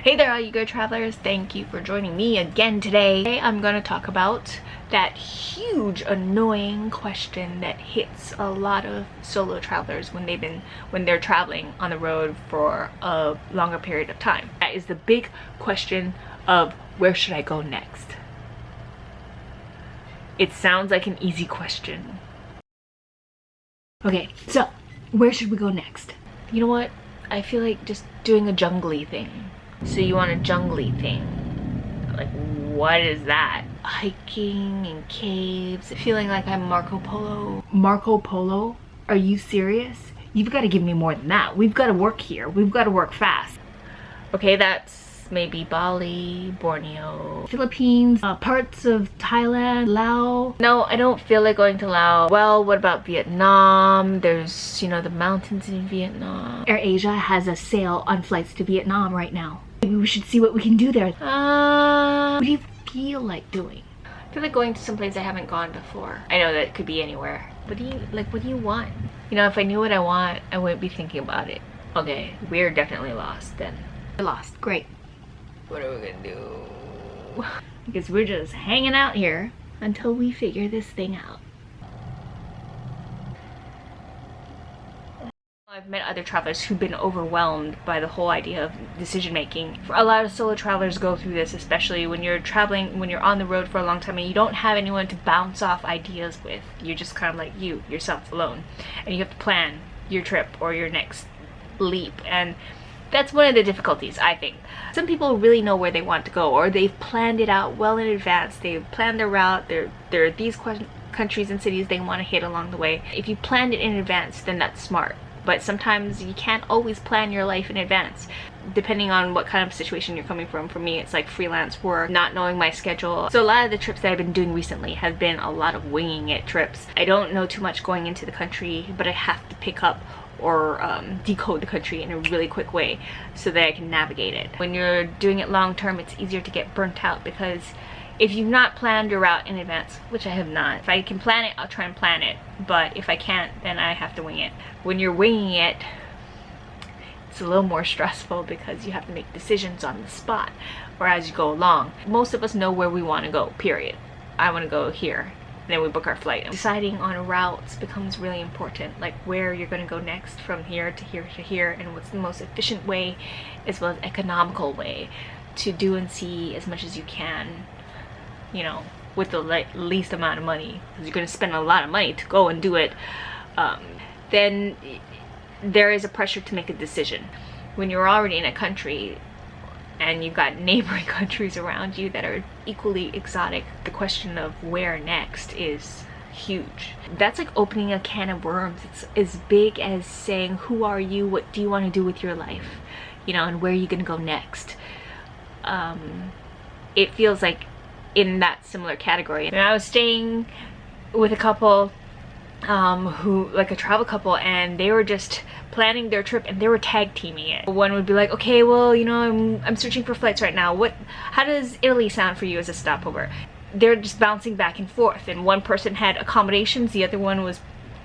Hey there all you good travelers, thank you for joining me again today. Today I'm going to talk about that huge annoying question that hits a lot of solo travelers when they're traveling on the road for a longer period of time. That is the big question of where should I go next? It sounds like an easy question. Okay, so where should we go next? You know what? I feel like just doing a jungly thing. So you want a jungly thing. Like, what is that? Hiking in caves, feeling like I'm Marco Polo. Marco Polo? Are you serious? You've got to give me more than that. We've got to work here. We've got to work fast. Okay, that's maybe Bali, Borneo, Philippines, parts of Thailand, Laos. No, I don't feel like going to Laos. Well, what about Vietnam? There's, you know, the mountains in Vietnam. AirAsia has a sale on flights to Vietnam right now. Maybe we should see what we can do there. What do you feel like doing? I feel like going to some place I haven't gone before. I know that it could be anywhere. What do you want? You know, if I knew what I want, I wouldn't be thinking about it. Okay, we're definitely lost then. We're lost, great. What are we gonna do? Because we're just hanging out here until we figure this thing out. I've met other travelers who've been overwhelmed by the whole idea of decision making. A lot of solo travelers go through this, especially when you're traveling, when you're on the road for a long time and you don't have anyone to bounce off ideas with. You're just kind of like yourself alone. And you have to plan your trip or your next leap. And that's one of the difficulties, I think. Some people really know where they want to go, or they've planned it out well in advance. They've planned their route. There are these countries and cities they want to hit along the way. If you planned it in advance, then that's smart. But sometimes you can't always plan your life in advance, depending on what kind of situation you're coming from. For me, it's like freelance work, not knowing my schedule. So a lot of the trips that I've been doing recently have been a lot of winging it trips. I don't know too much going into the country, but I have to pick up or decode the country in a really quick way so that I can navigate it. When you're doing it long term, it's easier to get burnt out, because if you've not planned your route in advance, which I have not, if I can plan it, I'll try and plan it, but if I can't, then I have to wing it. When you're winging it, it's a little more stressful because you have to make decisions on the spot or as you go along. Most of us know where we want to go, period. I want to go here. Then we book our flight. Deciding on routes becomes really important, like where you're going to go next from here to here to here, and what's the most efficient way as well as economical way to do and see as much as you can, you know, with the least amount of money, because you're going to spend a lot of money to go and do it. Then there is a pressure to make a decision. When you're already in a country and you've got neighboring countries around you that are equally exotic, the question of where next is huge. That's like opening a can of worms. It's as big as saying, who are you? What do you want to do with your life? You know, and where are you going to go next? It feels like in that similar category. And I was staying with a couple a travel couple, and they were just planning their trip and they were tag teaming it. One would be like, okay, well, you know, I'm searching for flights right now. How does Italy sound for you as a stopover? They're just bouncing back and forth, and one person had accommodations, the other one was,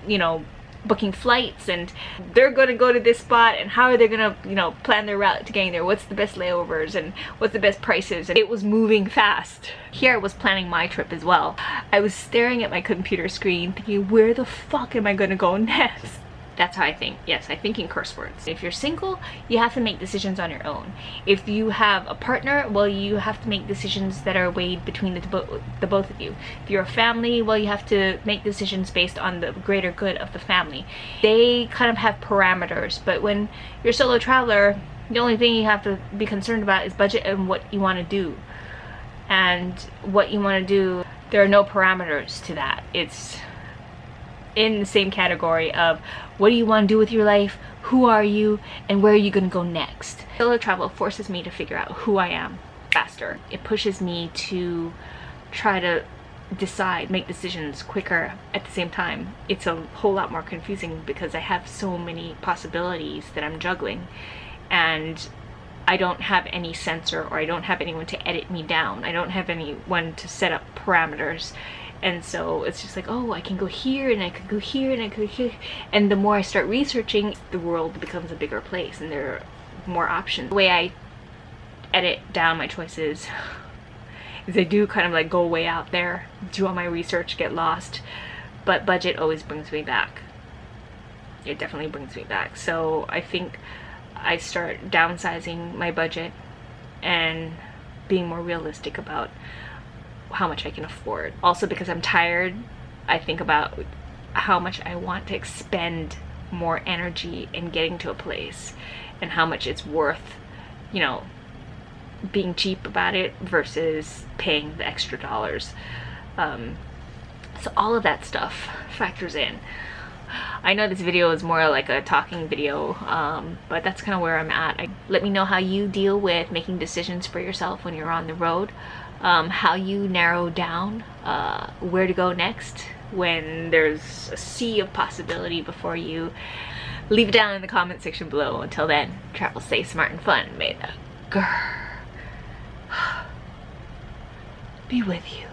you know, booking flights, and they're going to go to this spot, and how are they going to, you know, plan their route to getting there? What's the best layovers and what's the best prices? And it was moving fast. Here I was planning my trip as well. I was staring at my computer screen thinking, where the fuck am I going to go next? That's how I think. Yes, I think in curse words. If you're single, you have to make decisions on your own. If you have a partner, well, you have to make decisions that are weighed between the both of you. If you're a family, well, you have to make decisions based on the greater good of the family. They kind of have parameters, but when you're a solo traveler, the only thing you have to be concerned about is budget and what you want to do. And what you want to do, there are no parameters to that. It's in the same category of what do you want to do with your life, who are you, and where are you going to go next. Solo travel forces me to figure out who I am faster. It pushes me to try to decide, make decisions quicker. At the same time, it's a whole lot more confusing because I have so many possibilities that I'm juggling, and I don't have any censor, or I don't have anyone to edit me down. I don't have anyone to set up parameters. And so it's just like, oh, I can go here and I could go here and I could go here. And the more I start researching, the world becomes a bigger place and there are more options. The way I edit down my choices is I do kind of like go way out there, do all my research, get lost, but budget always brings me back. It definitely brings me back. So I think I start downsizing my budget and being more realistic about how much I can afford. Also, because I'm tired, I think about how much I want to expend more energy in getting to a place and how much it's worth, you know, being cheap about it versus paying the extra dollars. So all of that stuff factors in. I know this video is more like a talking video, but that's kind of where I'm at. Let me know how you deal with making decisions for yourself when you're on the road, how you narrow down where to go next when there's a sea of possibility before you. Leave it down in the comment section below. Until then, travel safe, smart, and fun. May the grrrl be with you.